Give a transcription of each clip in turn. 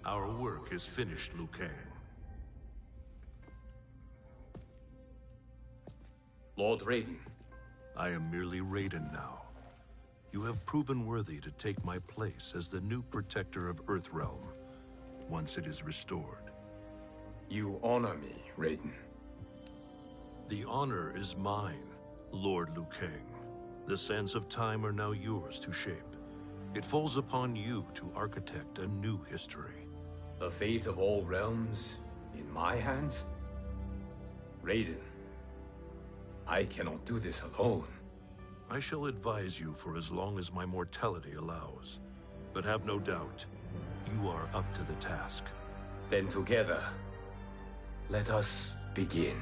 Our work is finished, Liu Kang. Lord Raiden. I am merely Raiden now. You have proven worthy to take my place as the new protector of Earthrealm, once it is restored. You honor me, Raiden. The honor is mine, Lord Liu Kang. The sands of time are now yours to shape. It falls upon you to architect a new history. The fate of all realms in my hands? Raiden, I cannot do this alone. I shall advise you for as long as my mortality allows. But have no doubt, you are up to the task. Then together, let us begin.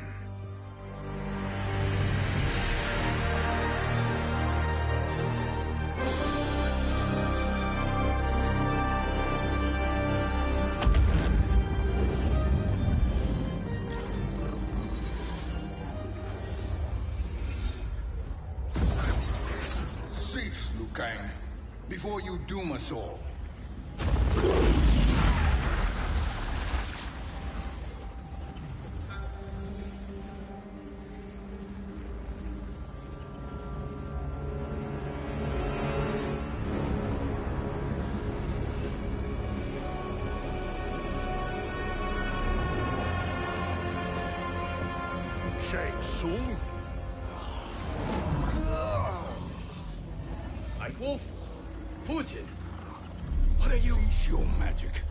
Cease, Liu Kang, before you doom us all. Shang Tsung? Wolf, Fujin, what are you? Cease your magic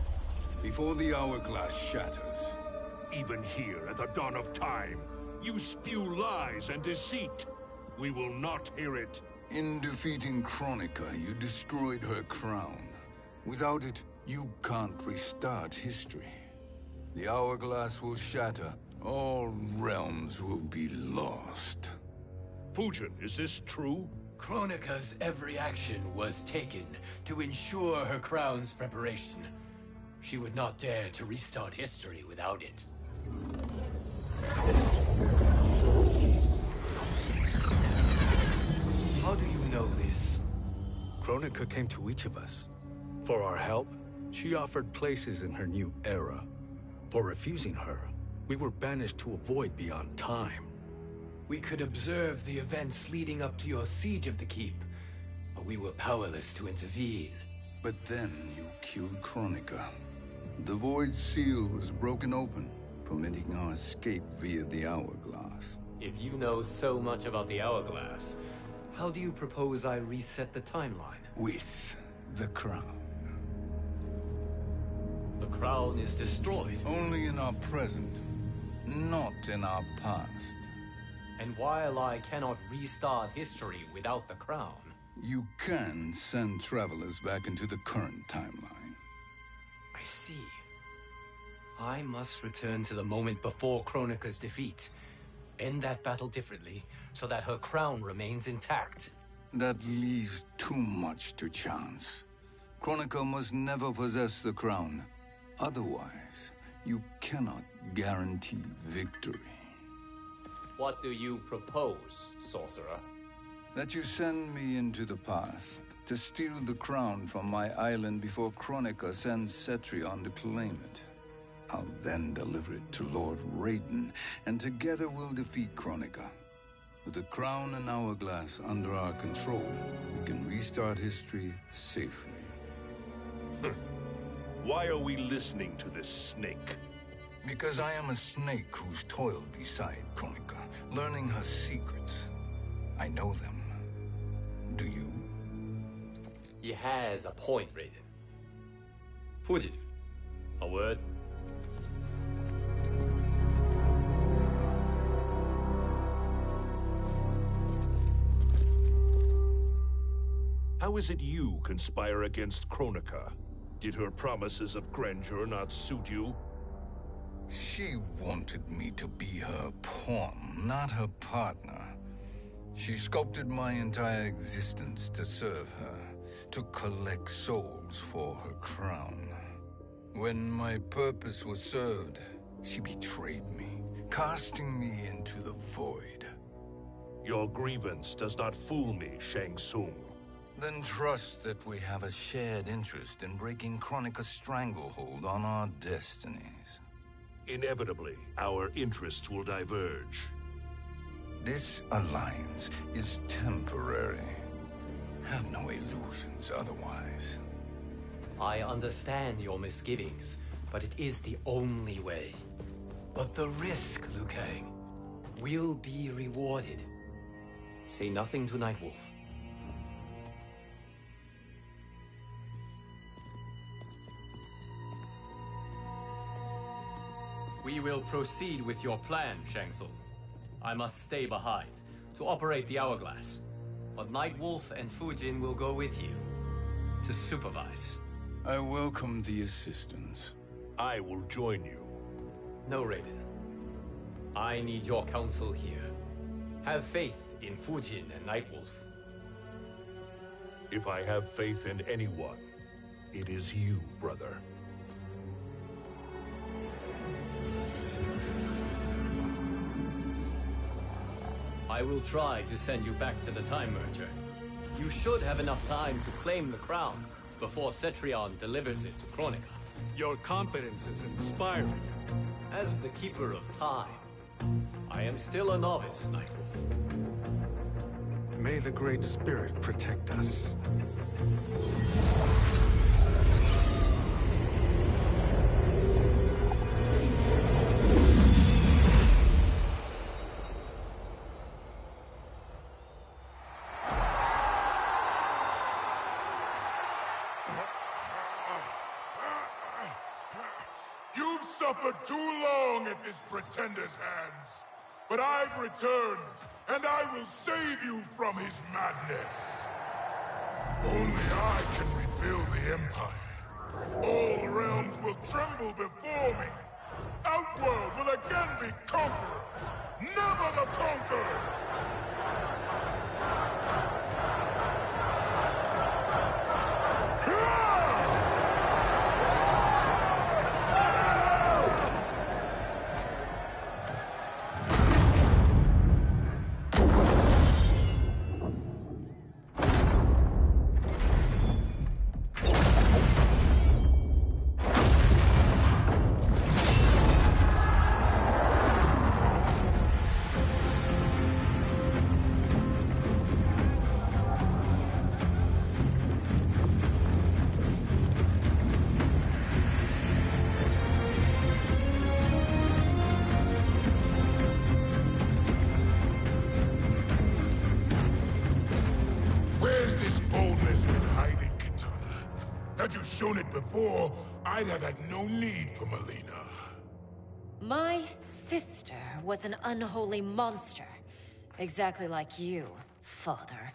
before the hourglass shatters. Even here at the dawn of time, you spew lies and deceit. We will not hear it. In defeating Kronika, you destroyed her crown. Without it, you can't restart history. The hourglass will shatter. All realms will be lost. Fujin, is this true? Kronika's every action was taken to ensure her crown's preparation. She would not dare to restart history without it. How do you know this? Kronika came to each of us. For our help, she offered places in her new era. For refusing her, we were banished to a void beyond time. We could observe the events leading up to your siege of the keep, but we were powerless to intervene. But then you killed Kronika. The void seal was broken open, permitting our escape via the hourglass. If you know so much about the hourglass, how do you propose I reset the timeline? With the crown. The crown is destroyed. Only in our present, not in our past. And while I cannot restart history without the crown... You can send travelers back into the current timeline. I see. I must return to the moment before Kronika's defeat. End that battle differently, so that her crown remains intact. That leaves too much to chance. Kronika must never possess the crown. Otherwise, you cannot guarantee victory. What do you propose, sorcerer? That you send me into the past to steal the crown from my island before Kronika sends Cetrion to claim it. I'll then deliver it to Lord Raiden, and together we'll defeat Kronika. With the crown and hourglass under our control, we can restart history safely. Why are we listening to this snake? Because I am a snake who's toiled beside Kronika, learning her secrets. I know them. Do you? He has a point, Raiden. Fujin, a word? How is it you conspire against Kronika? Did her promises of grandeur not suit you? She wanted me to be her pawn, not her partner. She sculpted my entire existence to serve her, to collect souls for her crown. When my purpose was served, she betrayed me, casting me into the void. Your grievance does not fool me, Shang Tsung. Then trust that we have a shared interest in breaking Kronika's stranglehold on our destinies. Inevitably, our interests will diverge. This alliance is temporary. Have no illusions otherwise. I understand your misgivings, but it is the only way. But the risk, Liu Kang, will be rewarded. Say nothing to Nightwolf. We will proceed with your plan, Shang Tsung. I must stay behind to operate the hourglass. But Nightwolf and Fujin will go with you to supervise. I welcome the assistance. I will join you. No, Raiden. I need your counsel here. Have faith in Fujin and Nightwolf. If I have faith in anyone, it is you, brother. I will try to send you back to the Time Merger. You should have enough time to claim the crown before Cetrion delivers it to Kronika. Your confidence is inspiring. As the Keeper of Time, I am still a novice, Nightwolf. May the Great Spirit protect us. You've suffered too long at this pretender's hands. But I've returned, and I will save you from his madness. Only I can rebuild the Empire. All realms will tremble before me. Outworld will again be conquerors, never the conquered! Had you shown it before, I'd have had no need for Melina. My sister was an unholy monster. Exactly like you, father.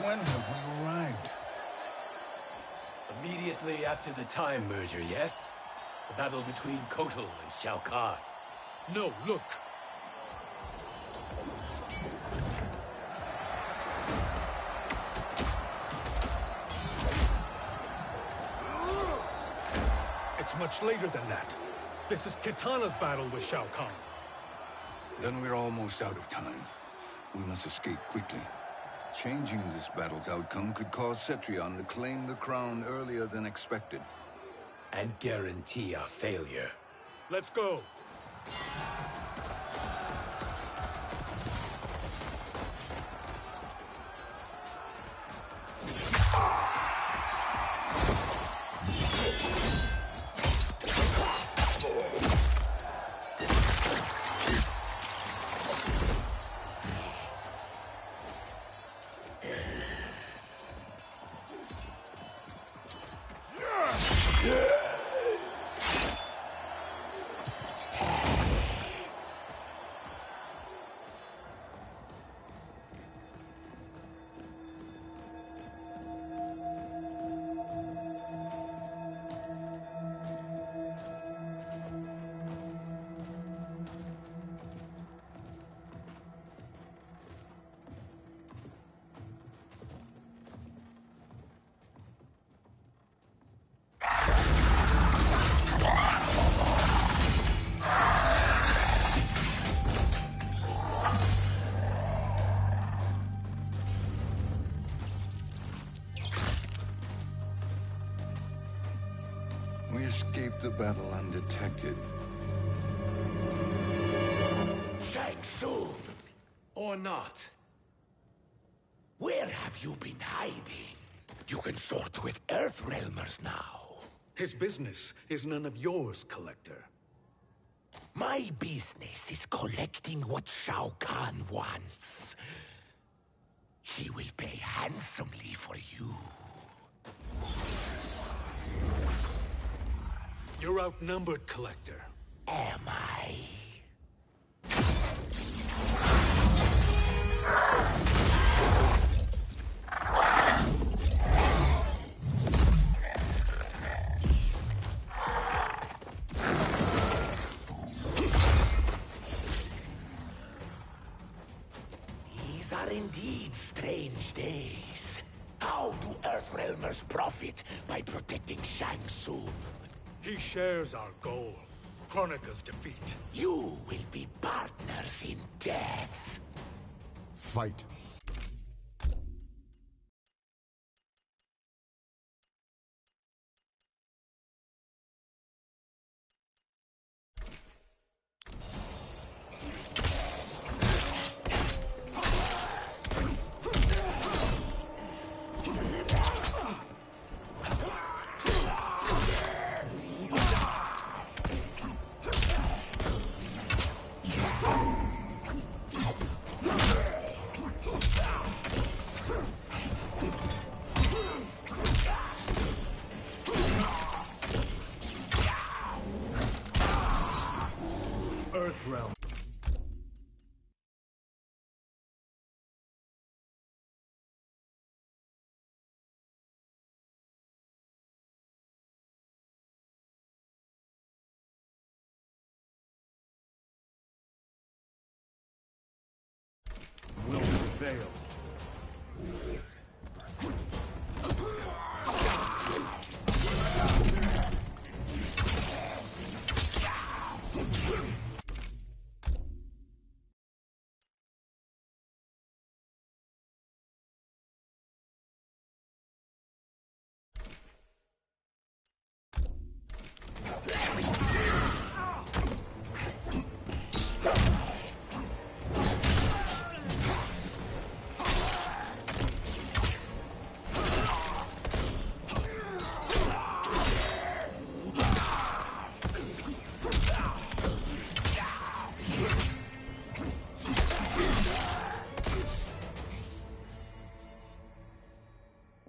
When have we arrived? Immediately after the Time Merger, yes? The battle between Kotal and Shao Kahn. No, look! It's much later than that. This is Kitana's battle with Shao Kahn. Then we're almost out of time. We must escape quickly. Changing this battle's outcome could cause Cetrion to claim the crown earlier than expected. And guarantee our failure. Let's go! escaped the battle undetected. Shang Tsung, Or not. where have you been hiding? You can sort with Earthrealmers now. His business is none of yours, Collector. My business is collecting what Shao Kahn wants. He will pay handsomely for you. You're outnumbered, Collector. Am I? These are indeed strange days. How do Earthrealmers profit by protecting Shang Tsung? He shares our goal. Kronika's defeat. You will be partners in death. Fight. Earthrealm. Will prevail.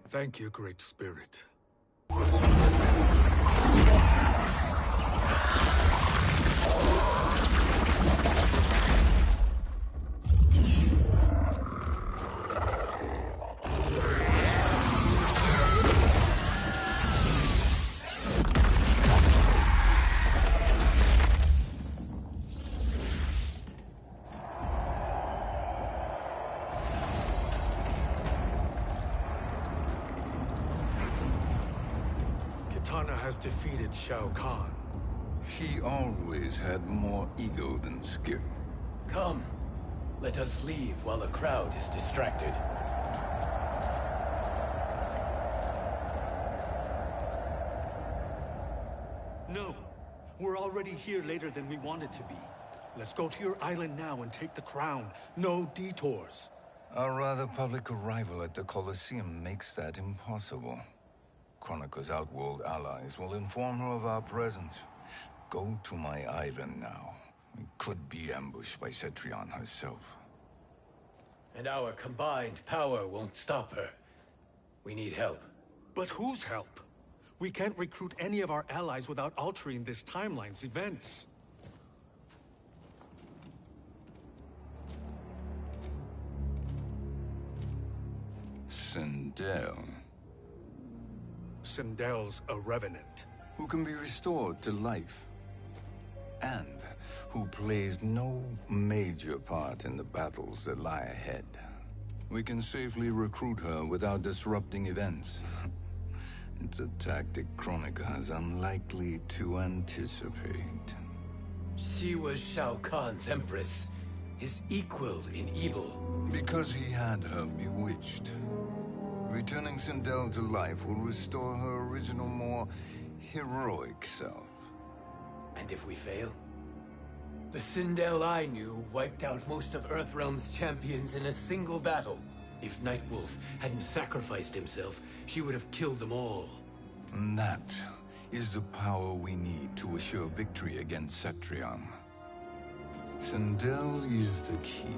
Thank you, Great Spirit. Kitana has defeated Shao Kahn. He always had more ego than skill. Come. Let us leave while the crowd is distracted. No. We're already here later than we wanted to be. Let's go to your island now and take the crown. No detours. Our rather public arrival at the Colosseum makes that impossible. Kronika's outworld allies will inform her of our presence. Go to my island now. We could be ambushed by Cetrion herself. And our combined power won't stop her. We need help. But whose help? We can't recruit any of our allies without altering this timeline's events. Sindel, Sindel's a revenant. who can be restored to life, and who plays no major part in the battles that lie ahead. We can safely recruit her without disrupting events. It's a tactic Kronika is unlikely to anticipate. She was Shao Kahn's empress, his equal in evil. Because he had her bewitched. Returning Sindel to life will restore her original, more heroic self. And if we fail? The Sindel I knew wiped out most of Earthrealm's champions in a single battle. If Nightwolf hadn't sacrificed himself, she would have killed them all. And that is the power we need to assure victory against Cetrion. Sindel is the key.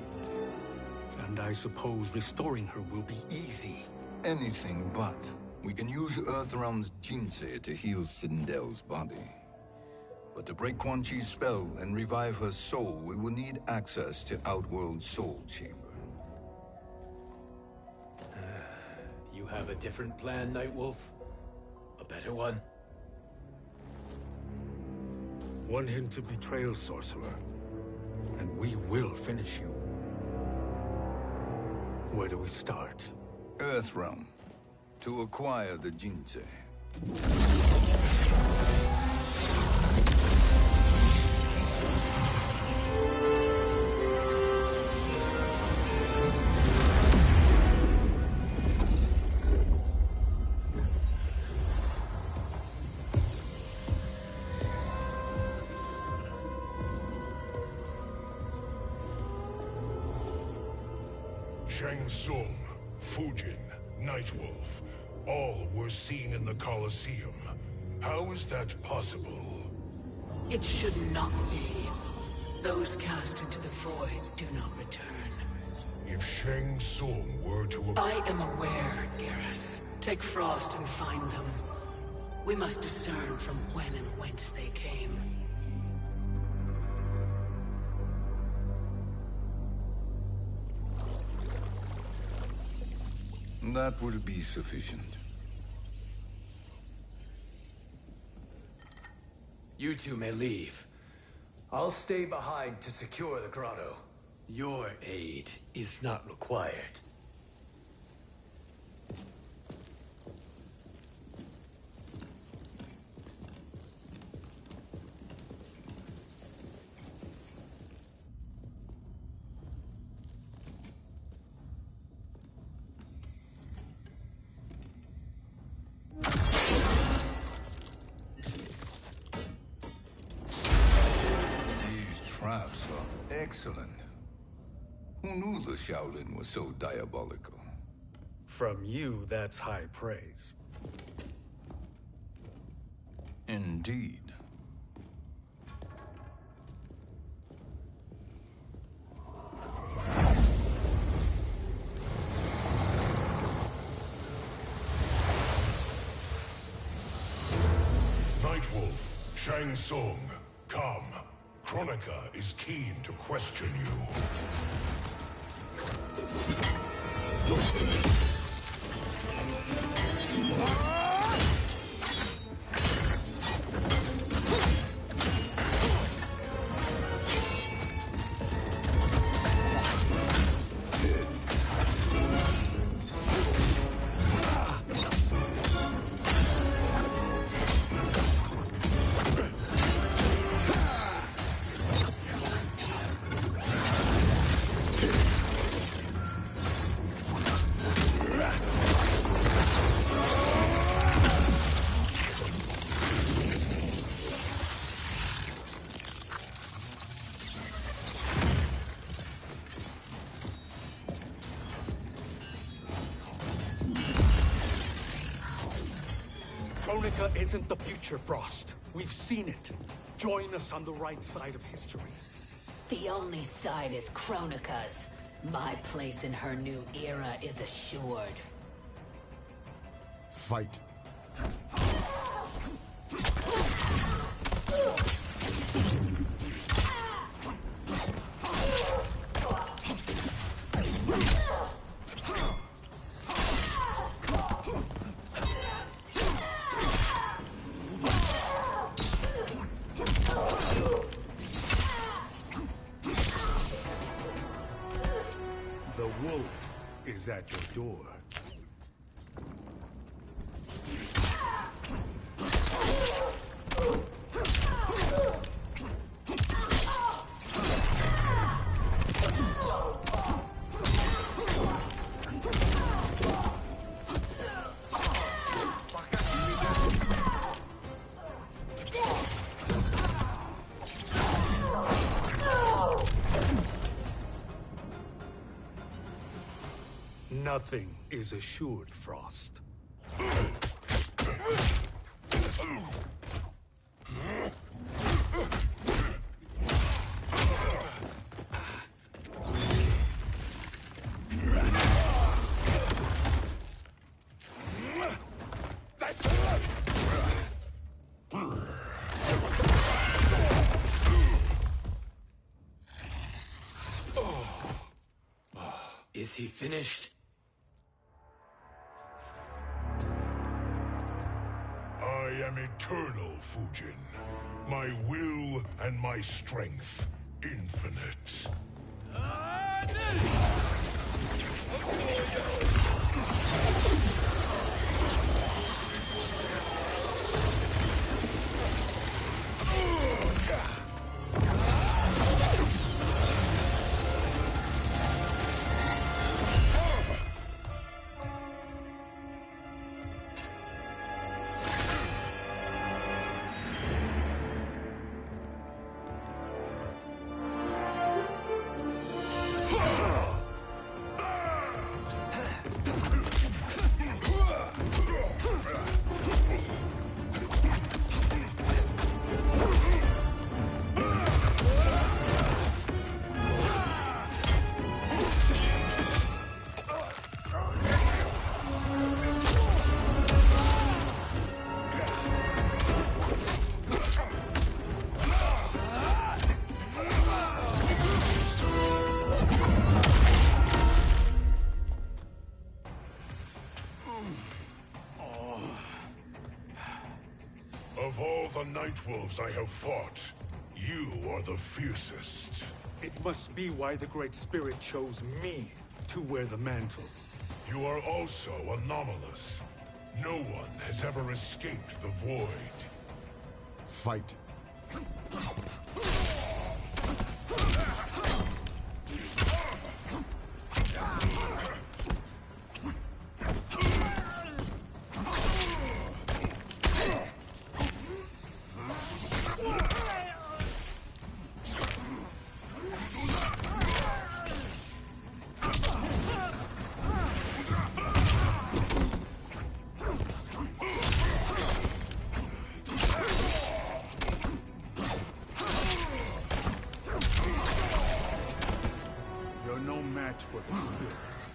And I suppose restoring her will be easy. Anything but. We can use Earthrealm's Jinsei to heal Sindel's body. But to break Quan Chi's spell and revive her soul, we will need access to Outworld's Soul Chamber. You have a different plan, Nightwolf? A better one? One hint to betrayal, Sorcerer. And we will finish you. Where do we start? Earthrealm. To acquire the Jinsei. Shang Tsung, Fujin, Nightwolf, all were seen in the Colosseum. How is that possible? It should not be. Those cast into the void do not return. If Shang Tsung were to... I am aware, Garrus. Take Frost and find them. We must discern from when and whence they came. That will be sufficient. You two may leave. I'll stay behind to secure the grotto. Your aid is not required. Traps are excellent. Who knew the Shaolin was so diabolical? From you, that's high praise. Indeed. Nightwolf, Shang Tsung, come. Kronika is keen to question you. Kronika isn't the future, Frost. We've seen it. Join us on the right side of history. The only side is Kronika's. My place in her new era is assured. Fight. The wolf is at your door. Nothing is assured, Frost. Is he finished? I am eternal, Fujin. My will and my strength, infinite. Of all the Nightwolves I have fought, you are the fiercest. It must be why the Great Spirit chose me to wear the mantle. You are also anomalous. No one has ever escaped the void. Fight. You're no match for the spirits.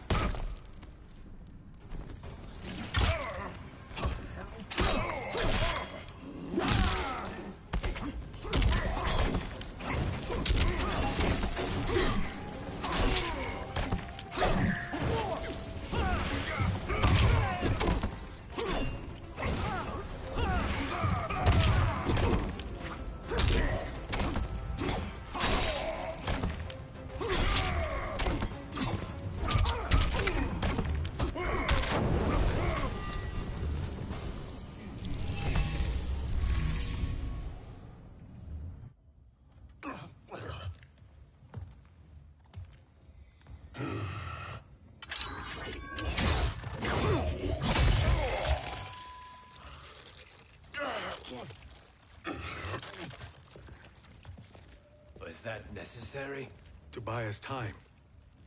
Was that necessary? To buy us time.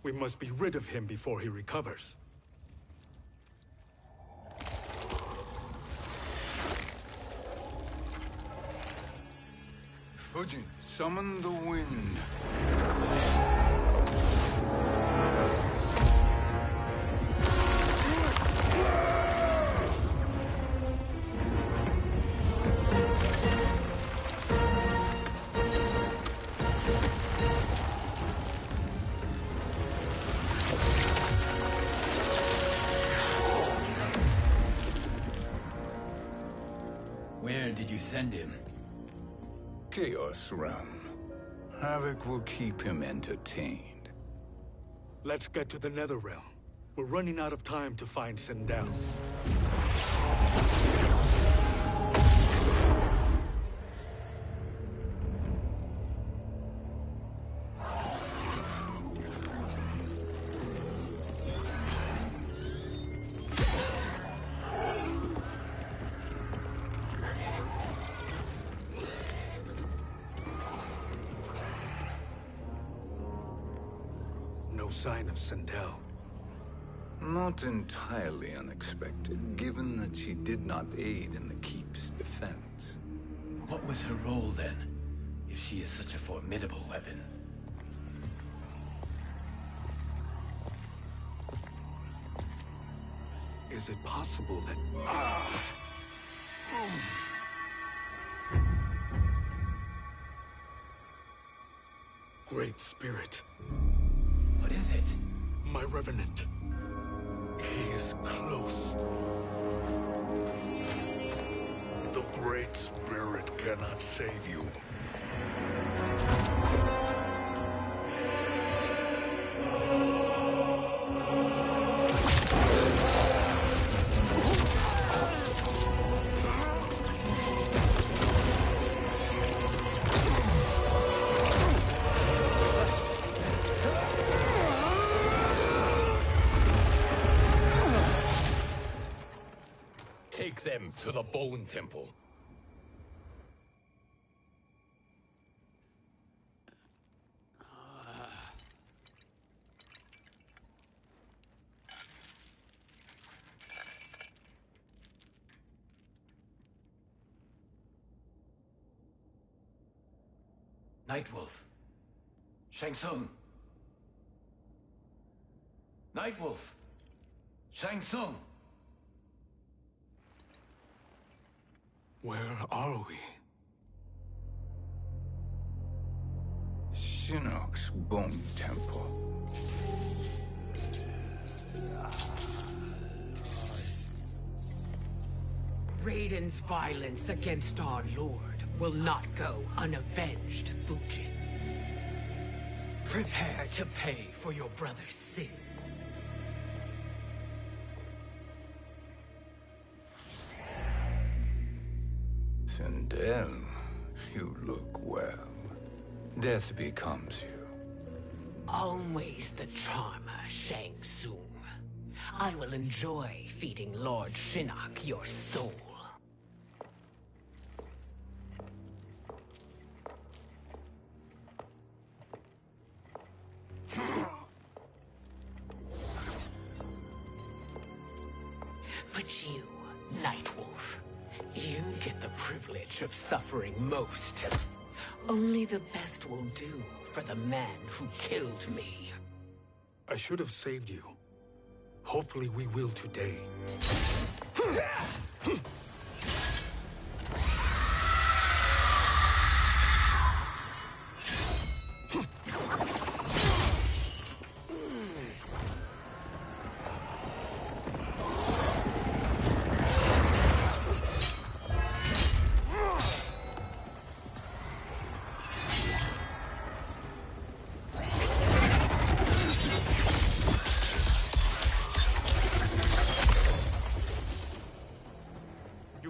We must be rid of him before he recovers. Fujin, summon the wind. Where did you send him? Chaos Realm. Havoc will keep him entertained. Let's get to the Netherrealm. We're running out of time to find Sindel. No sign of Sindel. Not entirely unexpected, given that she did not aid in the Keep's defense. What was her role then, if she is such a formidable weapon? Is it possible that... Great Spirit. What is it? My Revenant. He is close. The Great Spirit cannot save you. Take them to the Bone Temple. Nightwolf. Shang Tsung. Nightwolf. Shang Tsung. Where are we? Shinnok's Bone Temple. Raiden's violence against our Lord will not go unavenged, Fujin. Prepare to pay for your brother's sins. Sindel, you look well. Death becomes you. Always the charmer, Shang Tsung. I will enjoy feeding Lord Shinnok your soul. But you, Nightwolf, you get the privilege of suffering most. Only the best will do for the man who killed me. I should have saved you. Hopefully we will today.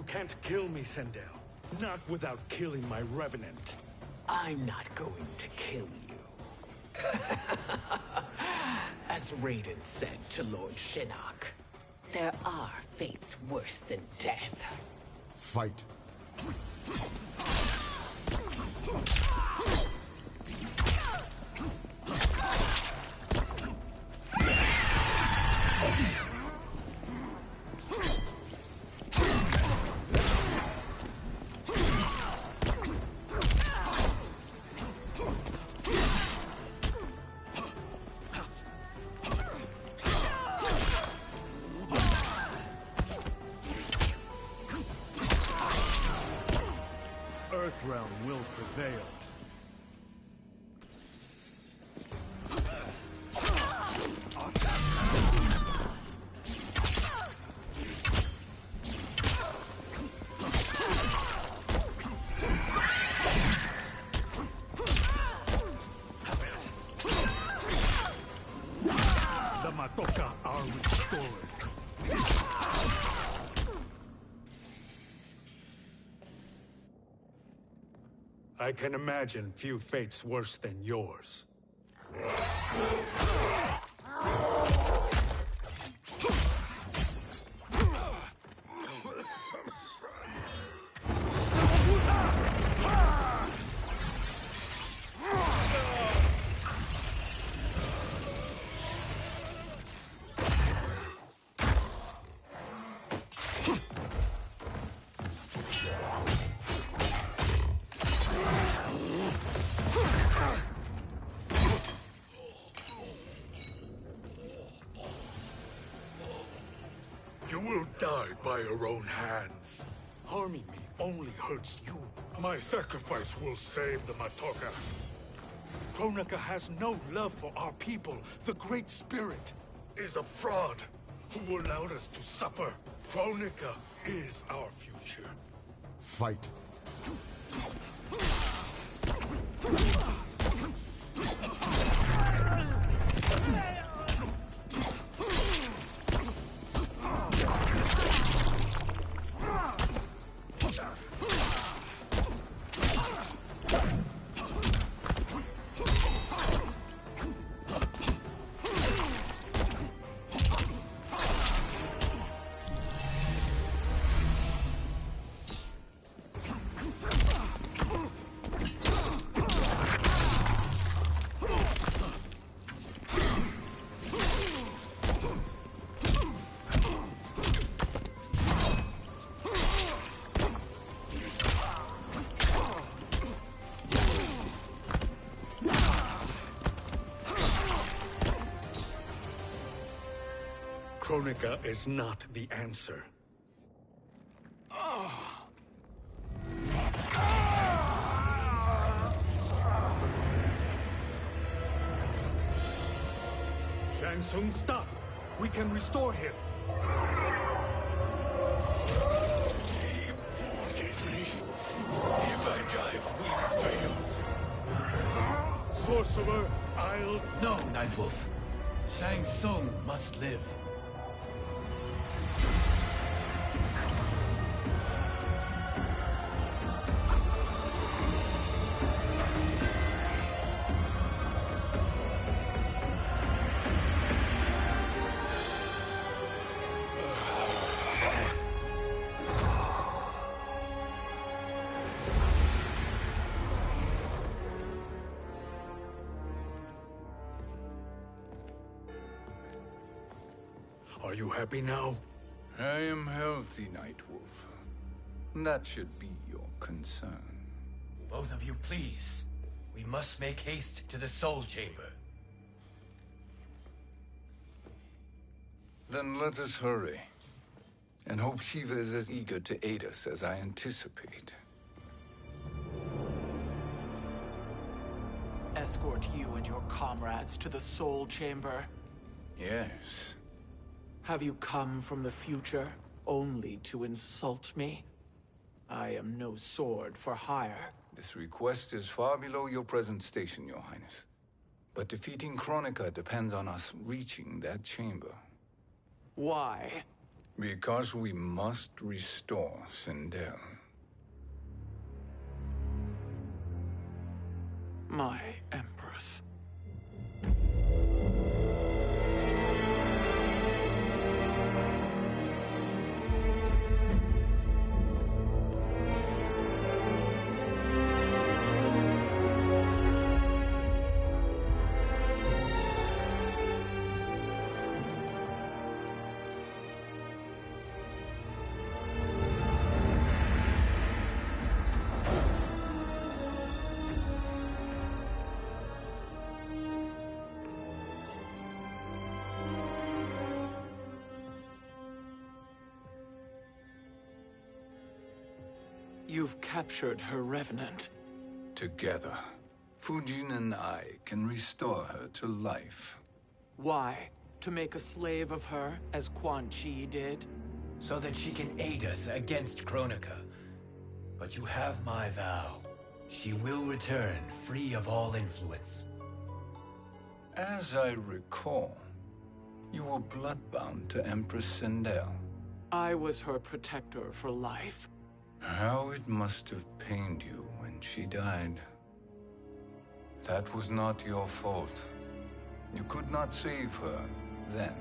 Can't kill me, Sindel. Not without killing my Revenant. I'm not going to kill you. As Raiden said to Lord Shinnok, there are fates worse than death. Fight. Earthrealm will prevail. The Matoka are restored. I can imagine few fates worse than yours. You will die by your own hands. Harming me only hurts you. My sacrifice will save the Matoka. Kronika has no love for our people. The Great Spirit is a fraud who allowed us to suffer. Kronika is our future. Fight. Kronika is not the answer. Shang Tsung, stop! We can restore him! If I die, we fail. Sorcerer, I'll... No, Nightwolf. Shang Tsung must live. Are you happy now? I am healthy, Nightwolf. That should be your concern. Both of you, please. We must make haste to the Soul Chamber. Then let us hurry. And hope Shiva is as eager to aid us as I anticipate. Escort you and your comrades to the Soul Chamber. Yes. Have you come from the future only to insult me? I am no sword for hire. This request is far below your present station, Your Highness. But defeating Kronika depends on us reaching that chamber. Why? Because we must restore Sindel. My Empress. You've captured her revenant. Together, Fujin and I can restore her to life. Why? To make a slave of her, as Quan Chi did? So that she can aid us against Kronika. But you have my vow. She will return free of all influence. As I recall, you were bloodbound to Empress Sindel. I was her protector for life. How it must have pained you when she died. That was not your fault. You could not save her then.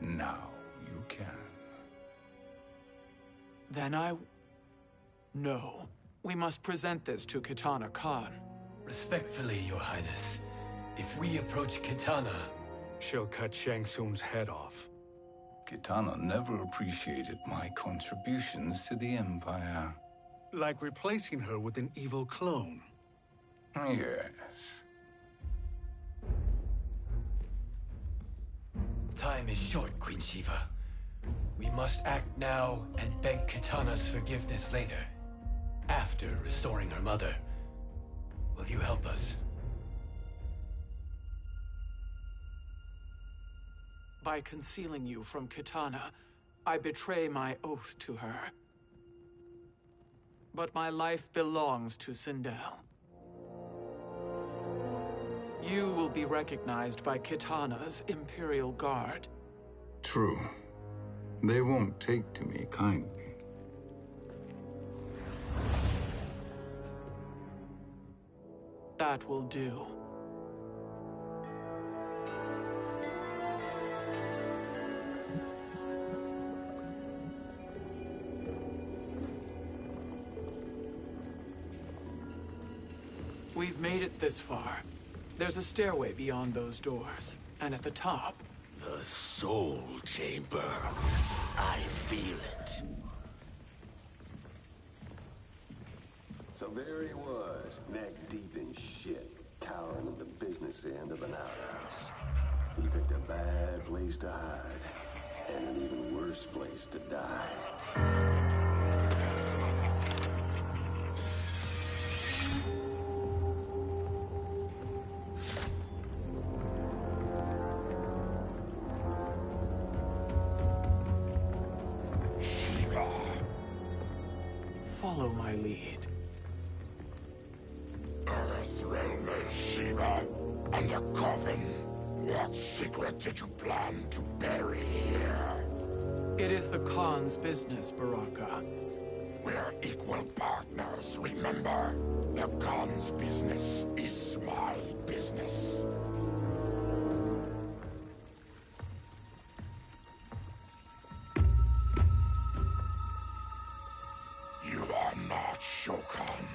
Now you can. Then No. We must present this to Kitana Khan. Respectfully, Your Highness, if we approach Kitana... She'll cut Shang Tsung's head off. Kitana never appreciated my contributions to the Empire. Like replacing her with an evil clone. Yes. Time is short, Queen Shiva. We must act now and beg Kitana's forgiveness later. After restoring her mother. Will you help us? By concealing you from Kitana, I betray my oath to her. But my life belongs to Sindel. You will be recognized by Kitana's Imperial Guard. True. They won't take to me kindly. That will do. We've made it this far. There's a stairway beyond those doors, and at the top... The Soul Chamber. I feel it. So there he was, neck deep in shit, cowering at the business end of an outhouse. He picked a bad place to hide, and an even worse place to die. Follow my lead. Earthrealmer Shiva, and a coffin. What secret did you plan to bury here? It is the Khan's business, Baraka. We're equal partners, remember? The Khan's business is my business. You are not Shokan.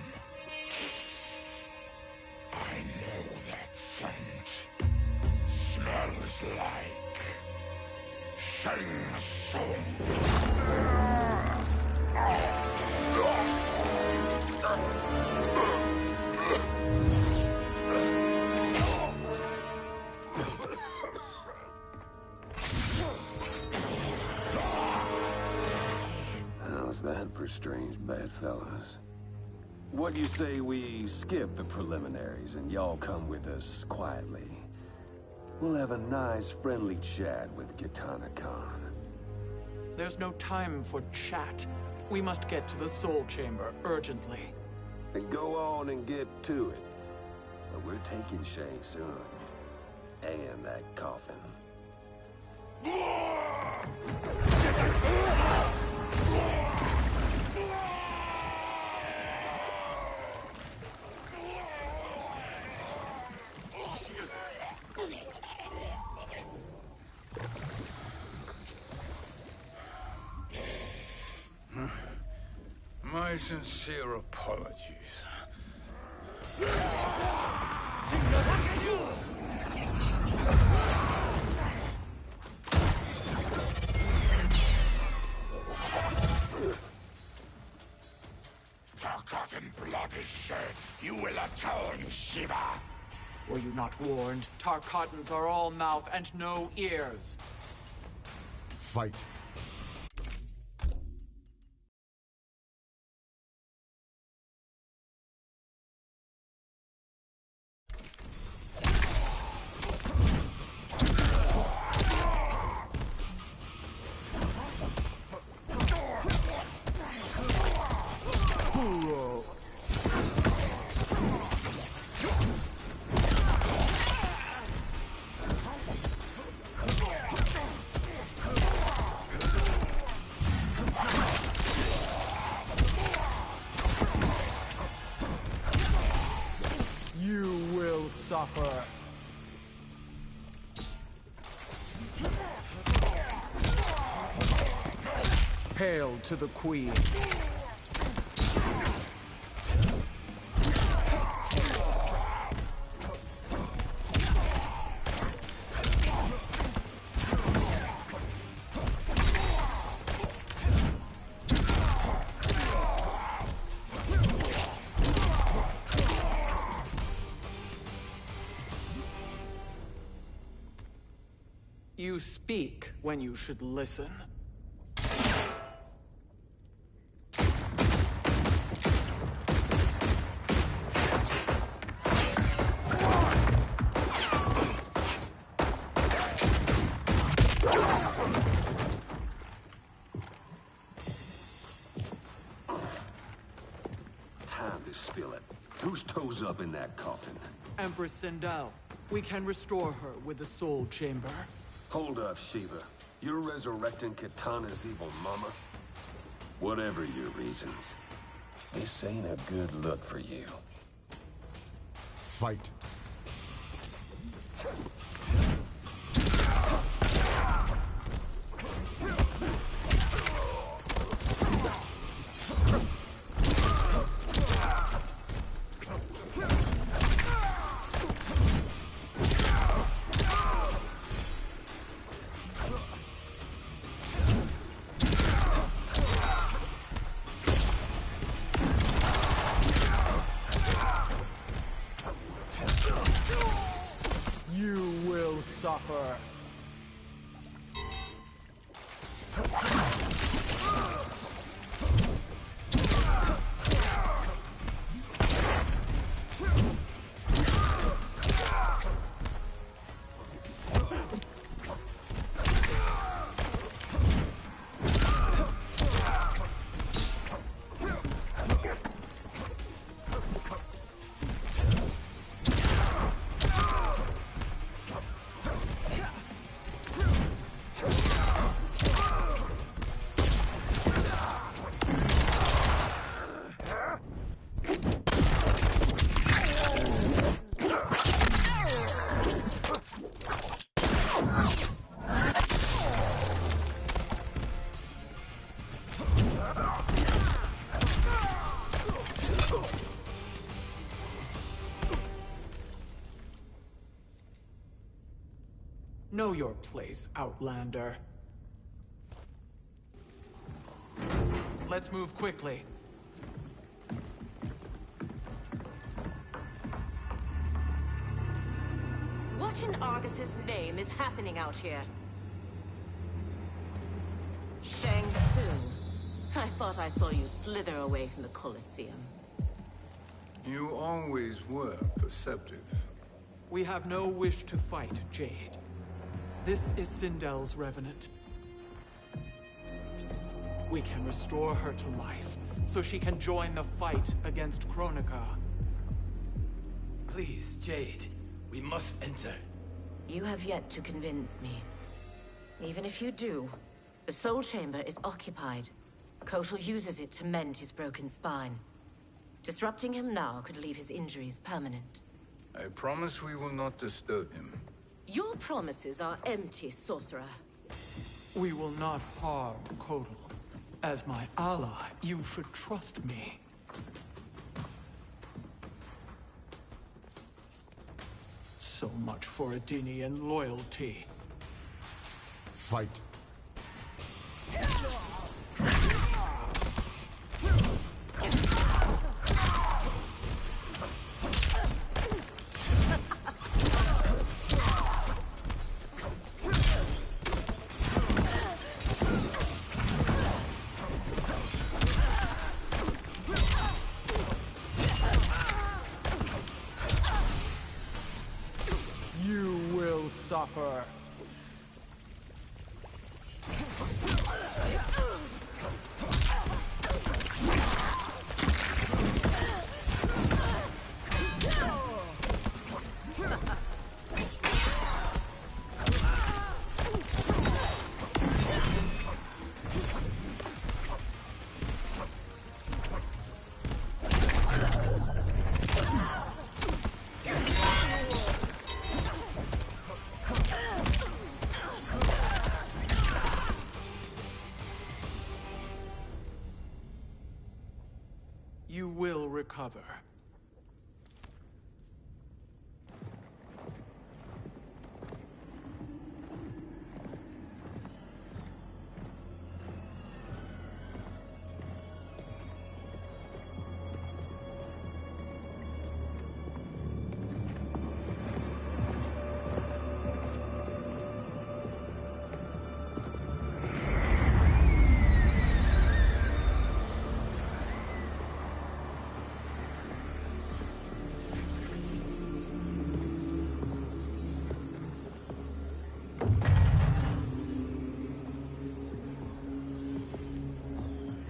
I know that scent. Smells like Shang Tsung. How's that for strange bedfellows? What do you say we skip the preliminaries and y'all come with us quietly? We'll have a nice, friendly chat with Kitana Khan. There's no time for chat. We must get to the Soul Chamber urgently. Then go on and get to it. But we're taking Shang Tsung. And that coffin. My sincere apologies. Forgotten blood is shed. You will atone, Shiva. Were you not warned? Tarkatans are all mouth and no ears. Fight. You will suffer. Hail to the Queen. You speak when you should listen. fill it. Whose toes up in that coffin? Empress Sindel. We can restore her with the Soul Chamber. Hold up, Shiva. You're resurrecting Kitana's evil mama? Whatever your reasons, this ain't a good look for you. Fight. You will suffer. Know your place, Outlander. Let's move quickly. What in Argus's name is happening out here? Shang Tsung. I thought I saw you slither away from the Colosseum. You always were perceptive. We have no wish to fight, Jade. This is Sindel's Revenant. We can restore her to life, so she can join the fight against Kronika. Please, Jade. We must enter. You have yet to convince me. Even if you do, the Soul Chamber is occupied. Kotal uses it to mend his broken spine. Disrupting him now could leave his injuries permanent. I promise we will not disturb him. Your promises are empty, sorcerer. We will not harm Kotal. As my ally, you should trust me. So much for Adenian loyalty. Fight. You will suffer. You will recover.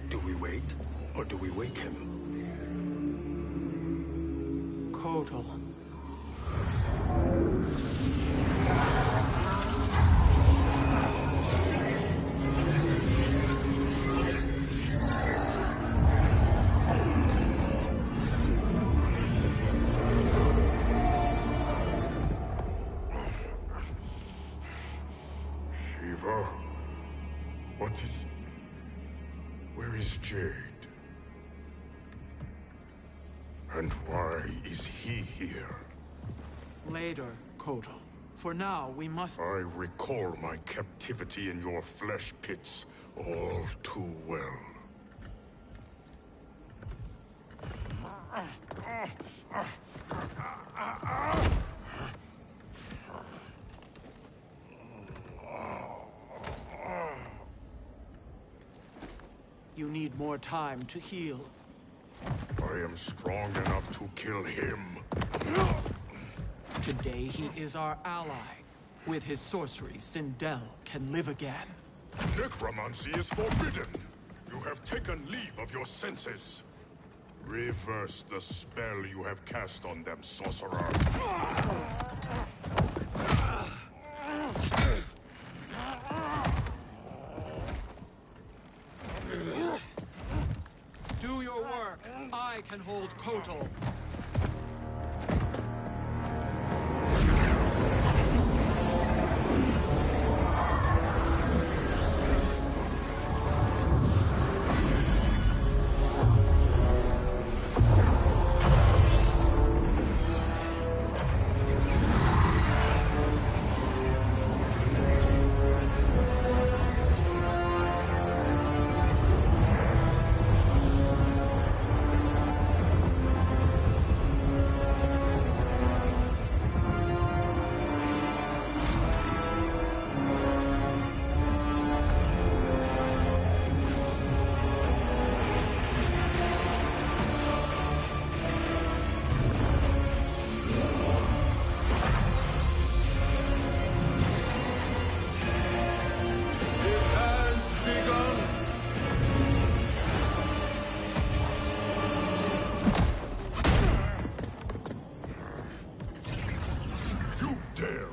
Do we wait, or do we wake him? Kotal. Shiva? What is... Where is Jade? And why is he here? Later, Kotal. For now, we must... I recall my captivity in your flesh pits all too well. You need more time to heal. I am strong enough to kill him. Today he is our ally. With his sorcery, Sindel can live again. Necromancy is forbidden. You have taken leave of your senses. Reverse the spell you have cast on them, sorcerer. Do your work. I can hold Kotal.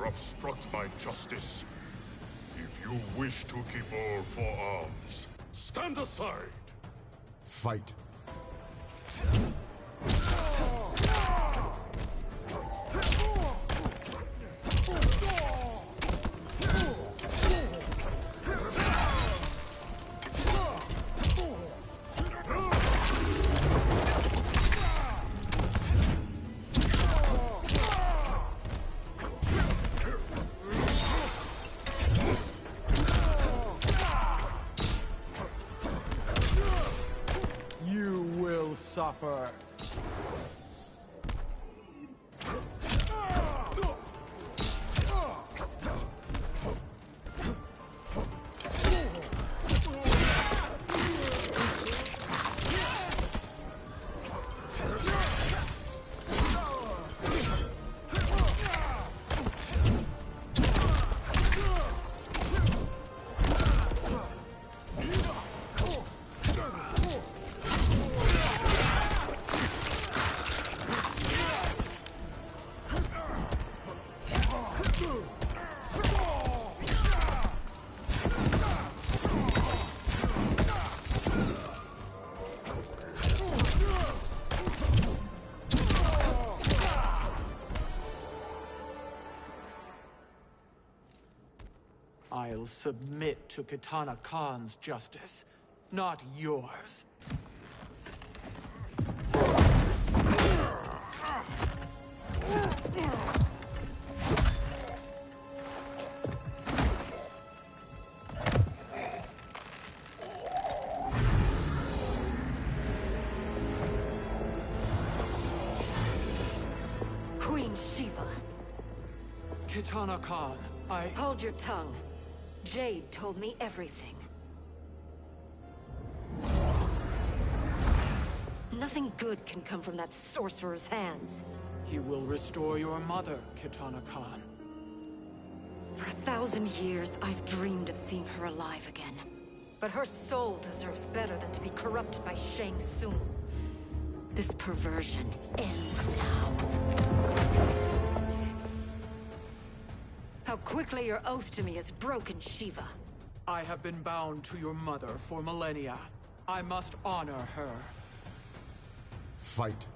Obstruct my justice. If you wish to keep all four arms, stand aside. Fight. Suffer. I'll submit to Kitana Khan's justice, not yours. Queen Shiva. Kitana Khan, Hold your tongue. Jade told me everything. Nothing good can come from that sorcerer's hands. He will restore your mother, Kitana Khan. For 1,000 years, I've dreamed of seeing her alive again. But her soul deserves better than to be corrupted by Shang Tsung. This perversion ends now. How quickly your oath to me has broken, Shiva. I have been bound to your mother for millennia. I must honor her. Fight.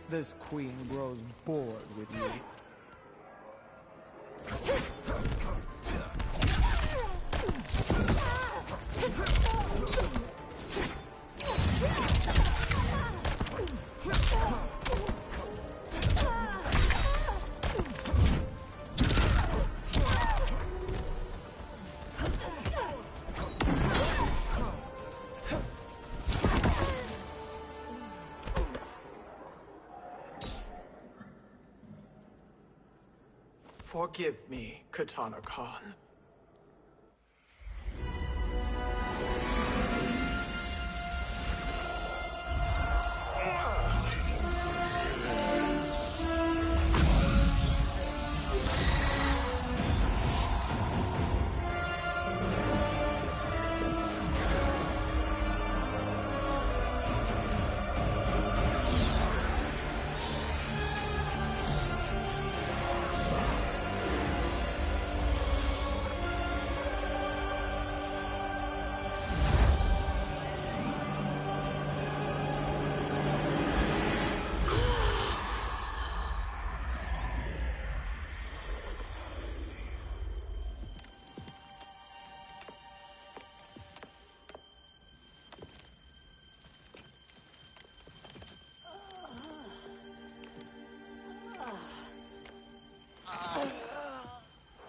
This queen grows bored with you. Forgive me, Katana Khan.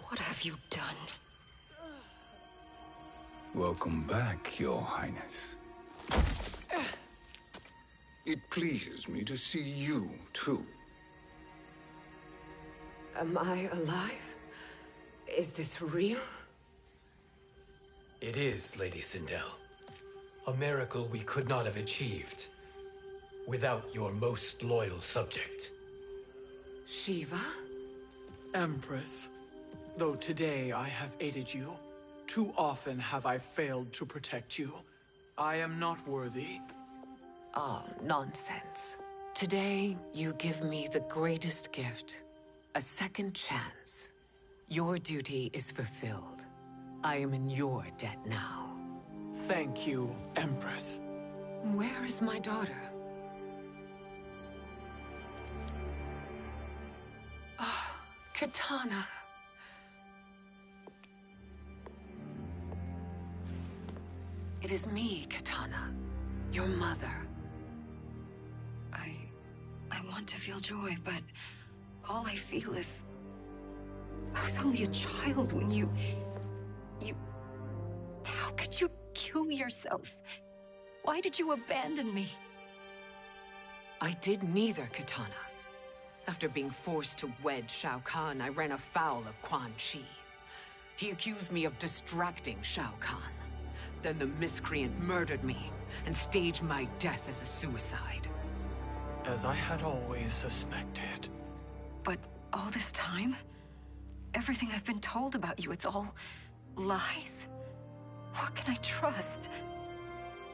What have you done? Welcome back, Your Highness. It pleases me to see you, too. Am I alive? Is this real? It is, Lady Sindel. A miracle we could not have achieved without your most loyal subject. Shiva? Empress, though today I have aided you, too often have I failed to protect you. I am not worthy. Oh, nonsense. Today, you give me the greatest gift. A second chance. Your duty is fulfilled. I am in your debt now. Thank you, Empress. Where is my daughter? Oh, Katana. It is me, Katana. Your mother. I want to feel joy, but all I feel is... I was only a child when you... How could you kill yourself? Why did you abandon me? I did neither, Katana. After being forced to wed Shao Kahn, I ran afoul of Quan Chi. He accused me of distracting Shao Kahn. Then the miscreant murdered me and staged my death as a suicide. As I had always suspected. But all this time? Everything I've been told about you, it's all lies? What can I trust?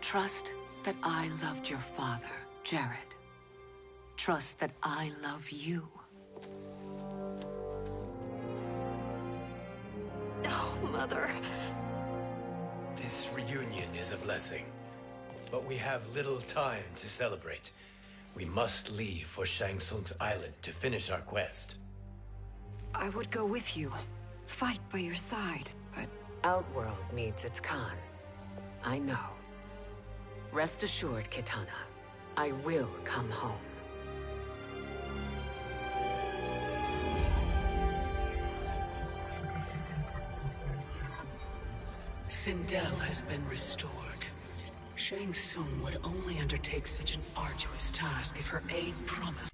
Trust that I loved your father, Jared. Trust that I love you. No, Mother. This reunion is a blessing, but we have little time to celebrate. We must leave for Shang Tsung's island to finish our quest. I would go with you, fight by your side, but... Outworld needs its Khan. I know. Rest assured, Kitana. I will come home. Sindel has been restored. Shang Tsung would only undertake such an arduous task if her aid promised.